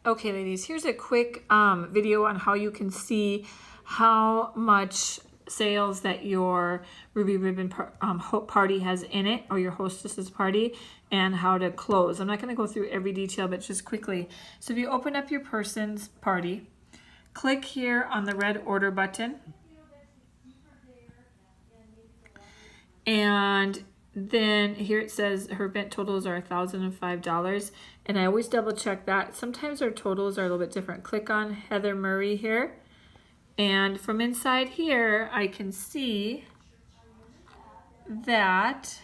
Okay, ladies, here's a quick video on how you can see how much sales that your Ruby Ribbon party has in it, or your hostess's party, and how to close. I'm not going to go through every detail, but just quickly. So if you open up your person's party, click here on the red order button, and then here it says her event totals are $1,005, and I always double check that. Sometimes our totals are a little bit different. Click on Heather Murray here, and from inside here I can see that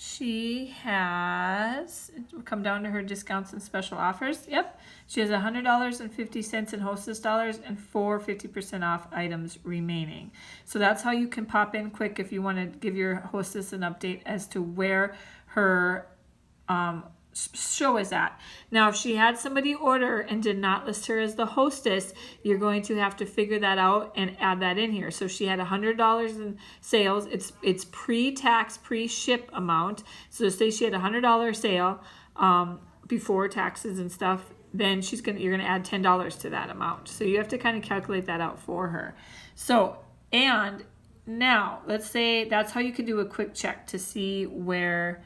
she has, come down to her discounts and special offers. Yep, she has $100.50 in hostess dollars and 50% off items remaining. So that's how you can pop in quick if you want to give your hostess an update as to where her show is at. Now, if she had somebody order and did not list her as the hostess, you're going to have to figure that out and add that in here. So she had $100 in sales. It's pre-tax, pre-ship amount. So say she had a $100 sale before taxes and stuff, then you're gonna add $10 to that amount. So you have to kind of calculate that out for her. So, and now let's say that's how you can do a quick check to see where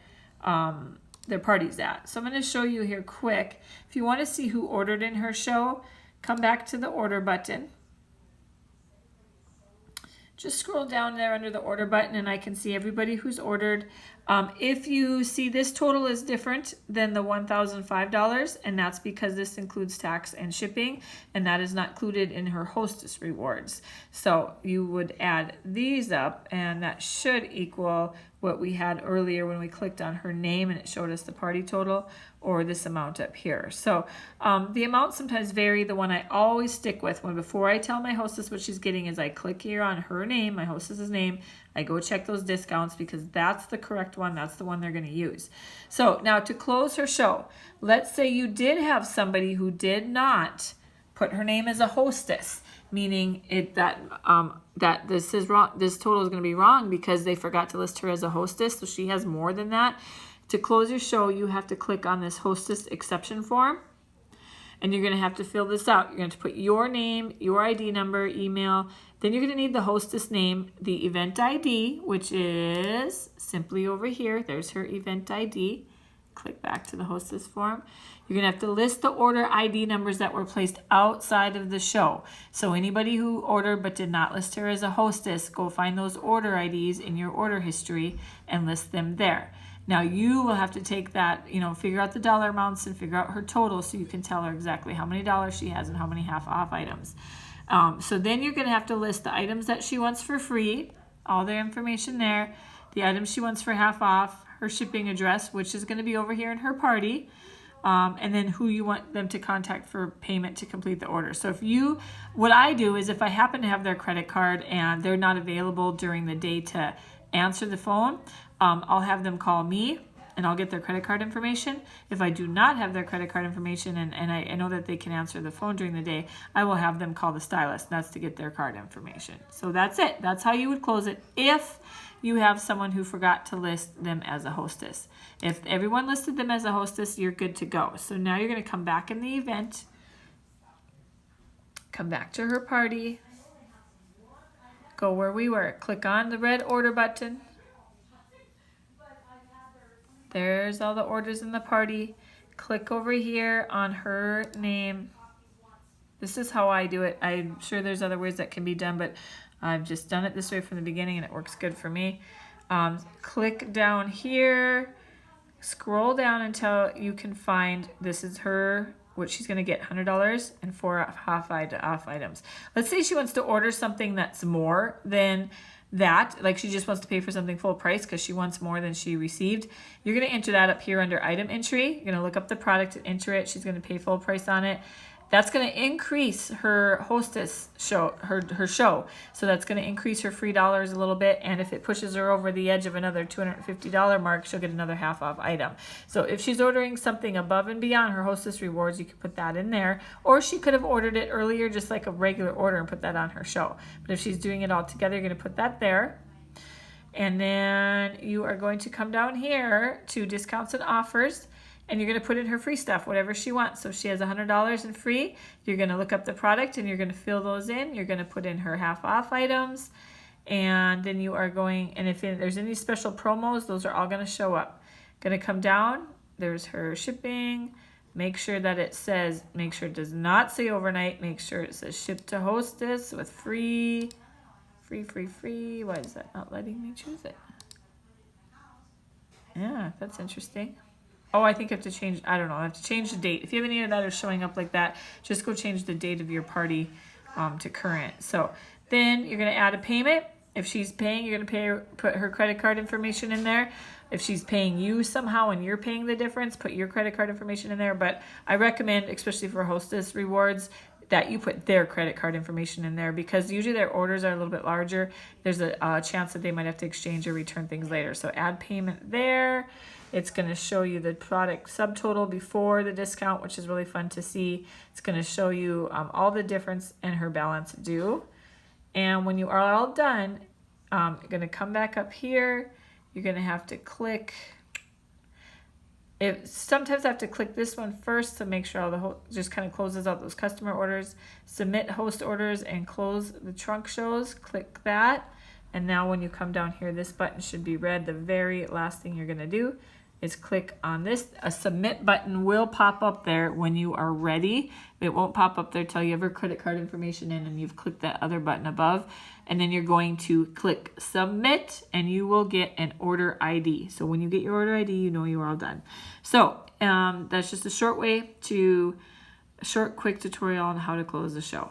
their party's at. So I'm going to show you here quick. If you want to see who ordered in her show, come back to the order button. Just scroll down there under the order button and I can see everybody who's ordered. If you see this total is different than the $1,005, and that's because this includes tax and shipping, and that is not included in her hostess rewards. So you would add these up, and that should equal what we had earlier when we clicked on her name and it showed us the party total, or this amount up here. So the amounts sometimes vary. The one I always stick with before I tell my hostess what she's getting is I click here on her name, my hostess's name. I go check those discounts because that's the correct one. That's the one they're going to use. So now to close her show, let's say you did have somebody who did not put her name as a hostess, meaning that this is wrong. This total is going to be wrong because they forgot to list her as a hostess. So she has more than that. To close your show, you have to click on this hostess exception form, and you're going to have to fill this out. You're going to put your name, your ID number, email. Then you're going to need the hostess name, the event ID, which is simply over here. There's her event ID. Click back to the hostess form. You're going to have to list the order ID numbers that were placed outside of the show. So anybody who ordered but did not list her as a hostess, go find those order IDs in your order history and list them there. Now you will have to take that, figure out the dollar amounts and figure out her total so you can tell her exactly how many dollars she has and how many half off items. So then you're going to have to list the items that she wants for free, all their information there, the items she wants for half off, her shipping address, which is going to be over here in her party, and then who you want them to contact for payment to complete the order. So what I do is if I happen to have their credit card and they're not available during the day to answer the phone, I'll have them call me and I'll get their credit card information. If I do not have their credit card information and I know that they can answer the phone during the day, I will have them call the stylist. That's to get their card information. So that's it. That's how you would close it if you have someone who forgot to list them as a hostess. If everyone listed them as a hostess, you're good to go. So now you're going to come back in the event, come back to her party, go where we were, click on the red order button. There's all the orders in the party. Click over here on her name. This is how I do it. I'm sure there's other ways that can be done, but I've just done it this way from the beginning and it works good for me. Click down here, scroll down until you can find, this is her, what she's going to get, $100 and 4 half off items. Let's say she wants to order something that's more than that, like she just wants to pay for something full price because she wants more than she received. You're going to enter that up here under item entry. You're going to look up the product and enter it. She's going to pay full price on it. That's going to increase her hostess show, her show. So that's going to increase her free dollars a little bit. And if it pushes her over the edge of another $250 mark, she'll get another half off item. So if she's ordering something above and beyond her hostess rewards, you can put that in there. Or she could have ordered it earlier, just like a regular order, and put that on her show. But if she's doing it all together, you're going to put that there. And then you are going to come down here to discounts and offers. and you're going to put in her free stuff, whatever she wants. So if she has $100 in free, you're going to look up the product and you're going to fill those in. You're going to put in her half off items, and then you are going, and if there's any special promos, those are all going to show up. Going to come down, there's her shipping. Make sure that it says, make sure it does not say overnight. Make sure it says ship to hostess with free. Why is that not letting me choose it? Yeah, that's interesting. Oh, I think I have to change, I don't know, I have to change the date. If you have any of that are showing up like that, just go change the date of your party to current. So then you're going to add a payment. If she's paying, you're going to put her credit card information in there. If she's paying you somehow and you're paying the difference, put your credit card information in there. But I recommend, especially for hostess rewards, that you put their credit card information in there, because usually their orders are a little bit larger. There's a chance that they might have to exchange or return things later. So add payment there. It's going to show you the product subtotal before the discount, which is really fun to see. It's going to show you all the difference in her balance due. And when you are all done, you're going to come back up here. You're going to have to click. Sometimes I have to click this one first to make sure all the just kind of closes out those customer orders. Submit host orders and close the trunk shows. Click that. And now when you come down here, this button should be red. The very last thing you're going to do is click on this. A submit button will pop up there when you are ready. It won't pop up there till you have your credit card information in and you've clicked that other button above. And then you're going to click submit and you will get an order ID. So when you get your order ID, you know you're all done. So that's just a short quick tutorial on how to close the show.